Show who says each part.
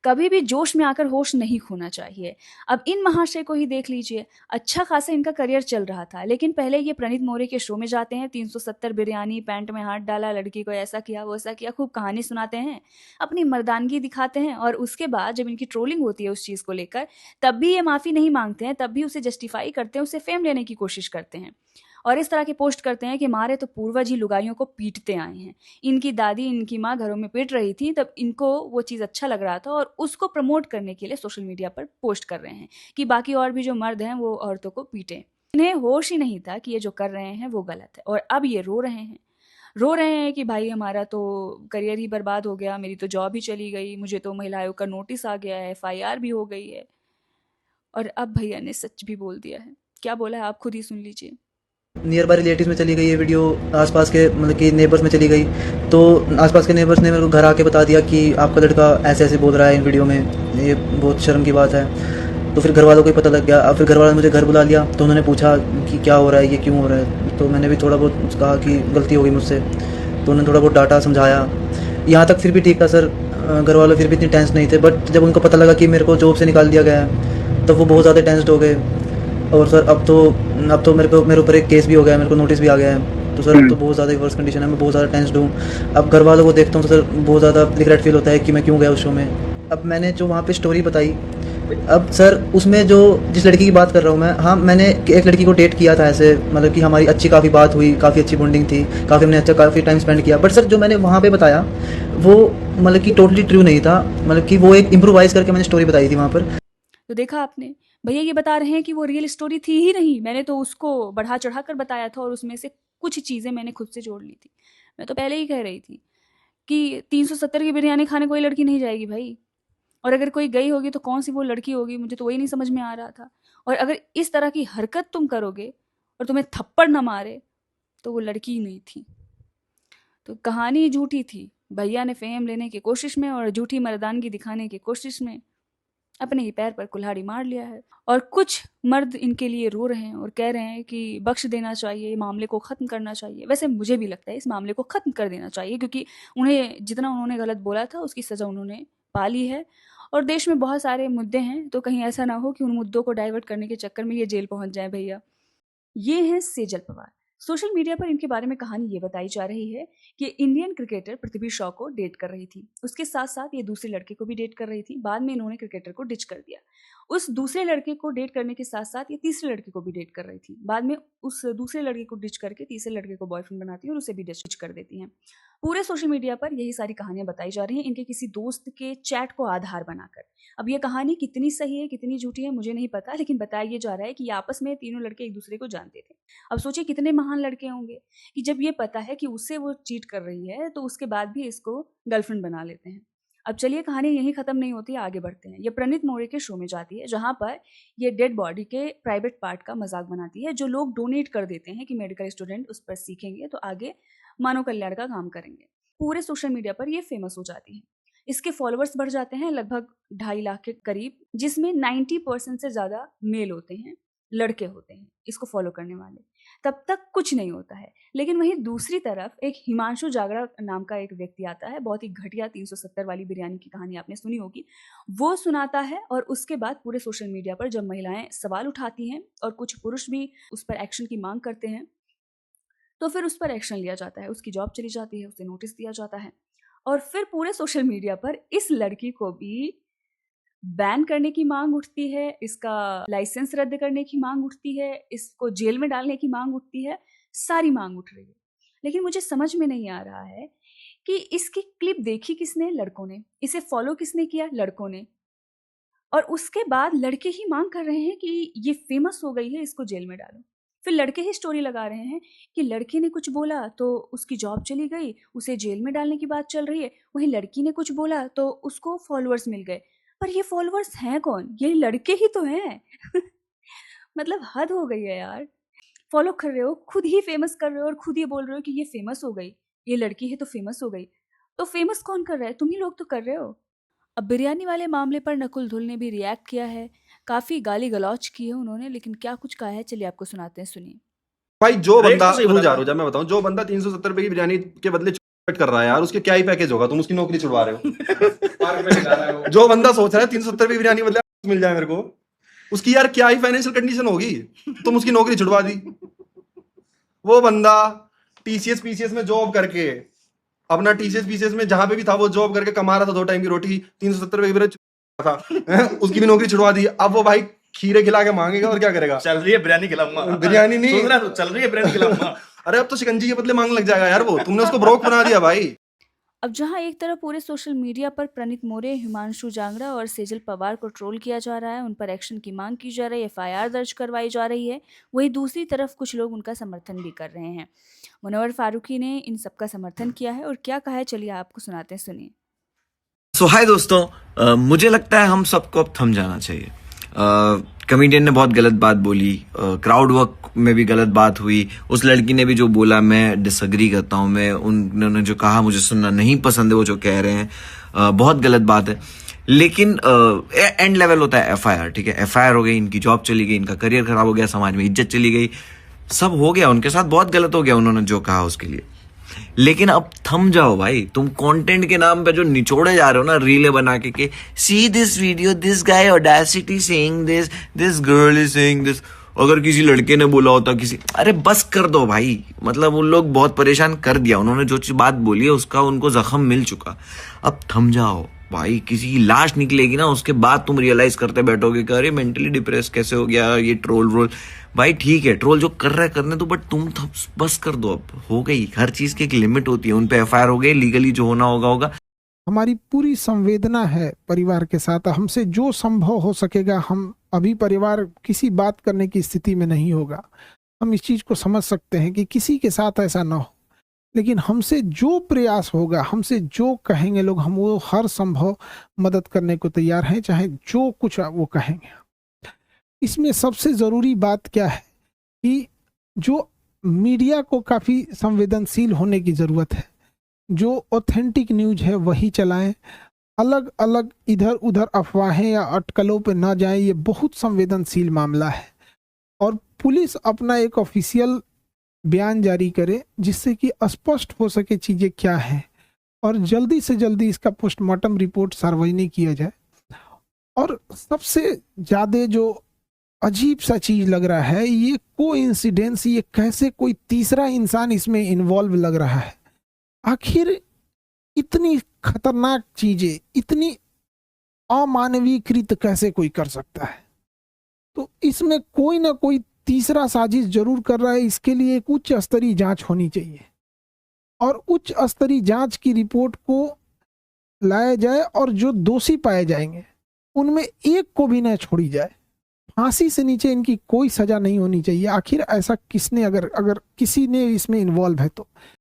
Speaker 1: कभी भी जोश में आकर होश नहीं खोना चाहिए। अब इन महाशय को ही देख लीजिए, अच्छा खासा इनका करियर चल रहा था, लेकिन पहले ये प्रणीत मौर्य के शो में जाते हैं, 370 बिरयानी, पैंट में हाथ डाला, लड़की को ऐसा किया, वैसा किया, खूब कहानी सुनाते हैं, अपनी मर्दानगी दिखाते हैं और उसके बाद जब इनकी ट्रोलिंग होती है उस चीज़ को लेकर, तब भी ये माफ़ी नहीं माँगते हैं, तब भी उसे जस्टिफ़ाई करते हैं, उससे फ़ेम लेने की कोशिश करते हैं। और इस तरह के पोस्ट करते हैं कि हमारे तो पूर्वज ही लुगाइयों को पीटते आए हैं। इनकी दादी, इनकी माँ घरों में पीट रही थी, तब इनको वो चीज़ अच्छा लग रहा था और उसको प्रमोट करने के लिए सोशल मीडिया पर पोस्ट कर रहे हैं कि बाकी और भी जो मर्द हैं वो औरतों को पीटें। इन्हें होश ही नहीं था कि ये जो कर रहे हैं वो गलत है और अब ये रो रहे हैं कि भाई हमारा तो करियर ही बर्बाद हो गया, मेरी तो जॉब ही चली गई, मुझे तो महिला आयोग का नोटिस आ गया है, एफआईआर भी हो गई है। और अब भैया ने सच भी बोल दिया है। क्या बोला है आप खुद ही सुन लीजिए।
Speaker 2: नियर बाय रिलेटिव्स में चली गई ये वीडियो, आसपास के मतलब कि नेबर्स में चली गई। तो आसपास के नेबर्स ने मेरे को घर आके बता दिया कि आपका लड़का ऐसे ऐसे बोल रहा है इन वीडियो में, ये बहुत शर्म की बात है। तो फिर घर वालों को ही पता लग गया। अब फिर घर वालों ने मुझे घर बुला लिया, तो उन्होंने पूछा कि क्या हो रहा है, ये क्यों हो रहा है। तो मैंने भी थोड़ा बहुत कहा कि गलती हो गई मुझसे, तो उन्होंने थोड़ा बहुत डांटा, समझाया। यहाँ तक फिर भी ठीक था सर, घर वाले फिर भी इतनी टेंस नहीं थे। बट जब उनको पता लगा कि मेरे को जॉब से निकाल दिया गया है, तब वो बहुत ज़्यादा टेंस्ड हो गए। और सर अब तो मेरे ऊपर एक केस भी हो गया है, मेरे को नोटिस भी आ गया है। तो सर अब तो बहुत ज़्यादा वर्स कंडीशन है, मैं बहुत ज़्यादा टेंस्ड हूँ। अब घर वालों को देखता हूँ तो सर बहुत ज़्यादा रिग्रेट फील होता है कि मैं क्यों गया उस शो में। अब मैंने जो वहाँ पे स्टोरी बताई, अब सर उसमें जो जिस लड़की की बात कर रहा हूँ मैं, हाँ मैंने एक लड़की को डेट किया था ऐसे, मतलब कि हमारी अच्छी काफ़ी बात हुई, काफ़ी अच्छी बॉन्डिंग थी, काफ़ी हमने अच्छा काफ़ी टाइम स्पेंड किया। बट सर जो मैंने वहाँ पे बताया वो मतलब कि टोटली ट्रू नहीं था। मतलब कि वो एक इम्प्रोवाइज़ करके मैंने स्टोरी बताई थी वहाँ पर।
Speaker 1: तो देखा आपने, भैया ये बता रहे हैं कि वो रियल स्टोरी थी ही नहीं, मैंने तो उसको बढ़ा चढ़ा कर बताया था और उसमें से कुछ चीज़ें मैंने खुद से जोड़ ली थी। मैं तो पहले ही कह रही थी कि 370 की बिरयानी खाने कोई लड़की नहीं जाएगी भाई, और अगर कोई गई होगी तो कौन सी वो लड़की होगी, मुझे तो वही नहीं समझ में आ रहा था। और अगर इस तरह की हरकत तुम करोगे और तुम्हें थप्पड़ ना मारे तो वो लड़की ही नहीं थी। तो कहानी झूठी थी, भैया ने फेम लेने की कोशिश में और झूठी मर्दानगी दिखाने की कोशिश में अपने ही पैर पर कुल्हाड़ी मार लिया है। और कुछ मर्द इनके लिए रो रहे हैं और कह रहे हैं कि बख्श देना चाहिए, मामले को ख़त्म करना चाहिए। वैसे मुझे भी लगता है इस मामले को ख़त्म कर देना चाहिए, क्योंकि उन्हें जितना उन्होंने गलत बोला था उसकी सज़ा उन्होंने पा ली है। और देश में बहुत सारे मुद्दे हैं, तो कहीं ऐसा ना हो कि उन मुद्दों को डाइवर्ट करने के चक्कर में ये जेल पहुंच जाए भैया। ये हैं सेजल पवार। सोशल मीडिया पर इनके बारे में कहानी ये बताई जा रही है कि इंडियन क्रिकेटर पृथ्वी शॉ को डेट कर रही थी, उसके साथ साथ ये दूसरे लड़के को भी डेट कर रही थी। बाद में इन्होंने क्रिकेटर को डिच कर दिया। उस दूसरे लड़के को डेट करने के साथ साथ ये तीसरे लड़के को भी डेट कर रही थी। बाद में उस दूसरे लड़के को डिच करके तीसरे लड़के को बॉयफ्रेंड बनाती है और उसे भी डिच कर देती हैं। पूरे सोशल मीडिया पर यही सारी कहानियां बताई जा रही हैं इनके किसी दोस्त के चैट को आधार बनाकर। अब ये कहानी कितनी सही है कितनी झूठी है मुझे नहीं पता, लेकिन बताया ये जा रहा है कि ये आपस में तीनों लड़के एक दूसरे को जानते थे। अब सोचिए कितने महान लड़के होंगे कि जब ये पता है कि उससे वो चीट कर रही है तो उसके बाद भी इसको गर्लफ्रेंड बना लेते हैं। अब चलिए कहानी यहीं खत्म नहीं होती, आगे बढ़ते हैं। ये प्रणीत मौर्य के शो में जाती है जहां पर ये डेड बॉडी के प्राइवेट पार्ट का मजाक बनाती है, जो लोग डोनेट कर देते हैं कि मेडिकल स्टूडेंट उस पर सीखेंगे तो आगे मानव कल्याण का काम करेंगे। पूरे सोशल मीडिया पर ये फेमस हो जाती है। इसके फॉलोअर्स बढ़ जाते हैं लगभग 2.5 लाख के करीब, जिसमें 90% से ज्यादा मेल होते हैं, लड़के होते हैं इसको फॉलो करने वाले। तब तक कुछ नहीं होता है, लेकिन वहीं दूसरी तरफ एक हिमांशु जागरा नाम का एक व्यक्ति आता है, बहुत ही घटिया 370 वाली बिरयानी की कहानी आपने सुनी होगी, वो सुनाता है। और उसके बाद पूरे सोशल मीडिया पर जब महिलाएं सवाल उठाती हैं और कुछ पुरुष भी उस पर एक्शन की मांग करते हैं, तो फिर उस पर एक्शन लिया जाता है, उसकी जॉब चली जाती है, उसे नोटिस दिया जाता है। और फिर पूरे सोशल मीडिया पर इस लड़की को भी बैन करने की मांग उठती है, इसका लाइसेंस रद्द करने की मांग उठती है, इसको जेल में डालने की मांग उठती है, सारी मांग उठ रही है। लेकिन मुझे समझ में नहीं आ रहा है कि इसकी क्लिप देखी किसने, लड़कों ने, इसे फॉलो किसने किया, लड़कों ने, और उसके बाद लड़के ही मांग कर रहे हैं कि ये फेमस हो गई है इसको जेल में डालो। फिर लड़के ही स्टोरी लगा रहे हैं कि लड़के ने कुछ बोला तो उसकी जॉब चली गई, उसे जेल में डालने की बात चल रही है, वहीं लड़की ने कुछ बोला तो उसको फॉलोअर्स मिल गए। पर ये फॉलोअर्स हैं कौन, ये लड़के ही तो हैं। मतलब हद हो गई है यार। फॉलो कर रहे हो, खुद ही फेमस कर रहे हो और खुद ही बोल रहे हो कि ये फेमस हो गई, ये लड़की है तो फेमस हो गई। तो फेमस कौन कर रहा है, तुम ही लोग तो कर रहे हो। अब बिरयानी वाले मामले पर नकुल धुल ने भी रिएक्ट किया है, काफी गाली गलौज की है उन्होंने, लेकिन क्या कुछ कहा है चलिए आपको सुनाते हैं, सुनिए।
Speaker 3: भाई जो
Speaker 4: रेट
Speaker 3: बंदा
Speaker 4: तो सही
Speaker 3: भूल
Speaker 4: बता
Speaker 3: जा
Speaker 4: था।
Speaker 3: रहा हूँ, जब मैं बताऊं, जो बंदा 370 रुपए की बिरयानी के बदले कर रहा है यार, उसके क्या ही पैकेज होगा, तुम उसकी नौकरी छुड़वा रहे हो।
Speaker 4: पार्क में जा रहा है वो।
Speaker 3: जो बंदा सोच रहा है 370 की बिरयानी बदले मिल जाए मेरे को, उसकी यार क्या ही फाइनेंशियल कंडीशन होगी, तुम उसकी नौकरी छुड़वा दी। वो बंदा टीसीएस पीसीएस में जॉब करके अपना टीसीएस पीसीएस में जहां पे भी था वो जॉब करके कमा रहा था, 2 टाइम की रोटी 370 रुपए की बिरयानी था, उसकी भी नौकरी छुड़वा दी। अब वो भाई खीरे खिला के मांगेगा और क्या करेगा।
Speaker 4: चल रही है बिरयानी खिलाऊंगा,
Speaker 3: बिरयानी नहीं,
Speaker 4: सुन रहा है, चल रही है बिरयानी खिलाऊंगा।
Speaker 3: अरे अब तो शिकंजी के बदले मांगने लग जाएगा यार, वो तुमने उसको ब्रोक बना दिया भाई।
Speaker 1: अब जहां एक तरफ पूरे सोशल मीडिया पर प्रणीत मोरे, हिमांशु जांगड़ा और सेजल पवार को ट्रोल किया जा रहा है, उन पर एक्शन की मांग की जा रही है, एफआईआर दर्ज करवाई जा रही है, वहीं दूसरी तरफ कुछ लोग उनका समर्थन भी कर रहे हैं। मुनव्वर फारूकी ने इन सबका समर्थन किया है और क्या कहा है, चलिए आपको सुनाते हैं, सुनिए।
Speaker 5: सो हाय दोस्तों, मुझे लगता है हम सबको अब थम जाना चाहिए। कमेडियन ने बहुत गलत बात बोली, क्राउड वर्क में भी गलत बात हुई, उस लड़की ने भी जो बोला मैं डिसएग्री करता हूँ, मैं उन्होंने जो कहा मुझे सुनना नहीं पसंद है वो जो कह रहे हैं, बहुत गलत बात है। लेकिन एंड लेवल होता है एफआईआर, ठीक है, एफआईआर हो गई, इनकी जॉब चली गई, इनका करियर खराब हो गया, समाज में इज्जत चली गई, सब हो गया, उनके साथ बहुत गलत हो गया उन्होंने जो कहा उसके लिए। लेकिन अब थम जाओ भाई, तुम कंटेंट के नाम पे जो निचोड़े जा रहे हो ना रीले बना के see this video, this guy audacity saying this, this girl is saying this. अगर किसी लड़के ने बोला होता किसी, अरे बस कर दो भाई, मतलब उन लोग बहुत परेशान कर दिया, उन्होंने जो चीज बात बोली है उसका उनको जख्म मिल चुका, अब थम जाओ भाई। किसी की लाश निकलेगी ना उसके बाद तुम रियलाइज करते बैठोगे कि अरे मेंटली डिप्रेस कैसे हो गया, ये ट्रोल रोल। भाई ठीक है, ट्रोल जो कर रहा है करने दो, बट तुम बस कर दो, अब हो गई, हर चीज की एक लिमिट होती है, उन पे एफआईआर हो गई, लीगली जो होना होगा होगा।
Speaker 6: हमारी पूरी संवेदना है परिवार के साथ, हमसे जो संभव हो सकेगा हम, अभी परिवार किसी बात करने की स्थिति में नहीं होगा, हम इस चीज को समझ सकते हैं कि किसी के साथ ऐसा ना हो, लेकिन हमसे जो प्रयास होगा, हमसे जो कहेंगे लोग, हम वो हर संभव मदद करने को तैयार हैं, चाहे जो कुछ वो कहेंगे। इसमें सबसे ज़रूरी बात क्या है कि जो मीडिया को काफ़ी संवेदनशील होने की ज़रूरत है, जो ऑथेंटिक न्यूज़ है वही चलाएं, अलग अलग इधर उधर अफवाहें या अटकलों पे ना जाएं, ये बहुत संवेदनशील मामला है। और पुलिस अपना एक ऑफिशियल बयान जारी करे जिससे कि स्पष्ट हो सके चीज़ें क्या हैं, और जल्दी से जल्दी इसका पोस्टमार्टम रिपोर्ट सार्वजनिक किया जाए। और सबसे ज़्यादा जो अजीब सा चीज लग रहा है, ये कोइंसिडेंस, ये कैसे कोई तीसरा इंसान इसमें इन्वॉल्व लग रहा है। आखिर इतनी खतरनाक चीजें, इतनी अमानवीकृत कैसे कोई कर सकता है? तो इसमें कोई ना कोई तीसरा साजिश जरूर कर रहा है। इसके लिए एक उच्च स्तरीय जांच होनी चाहिए और उच्च स्तरीय जांच की रिपोर्ट को लाया जाए, और जो दोषी पाए जाएंगे उनमें एक को भी न छोड़ी जाए। फांसी से नीचे इनकी कोई सजा नहीं होनी चाहिए। आखिर ऐसा किसने, अगर किसी ने इसमें इन्वॉल्व है तो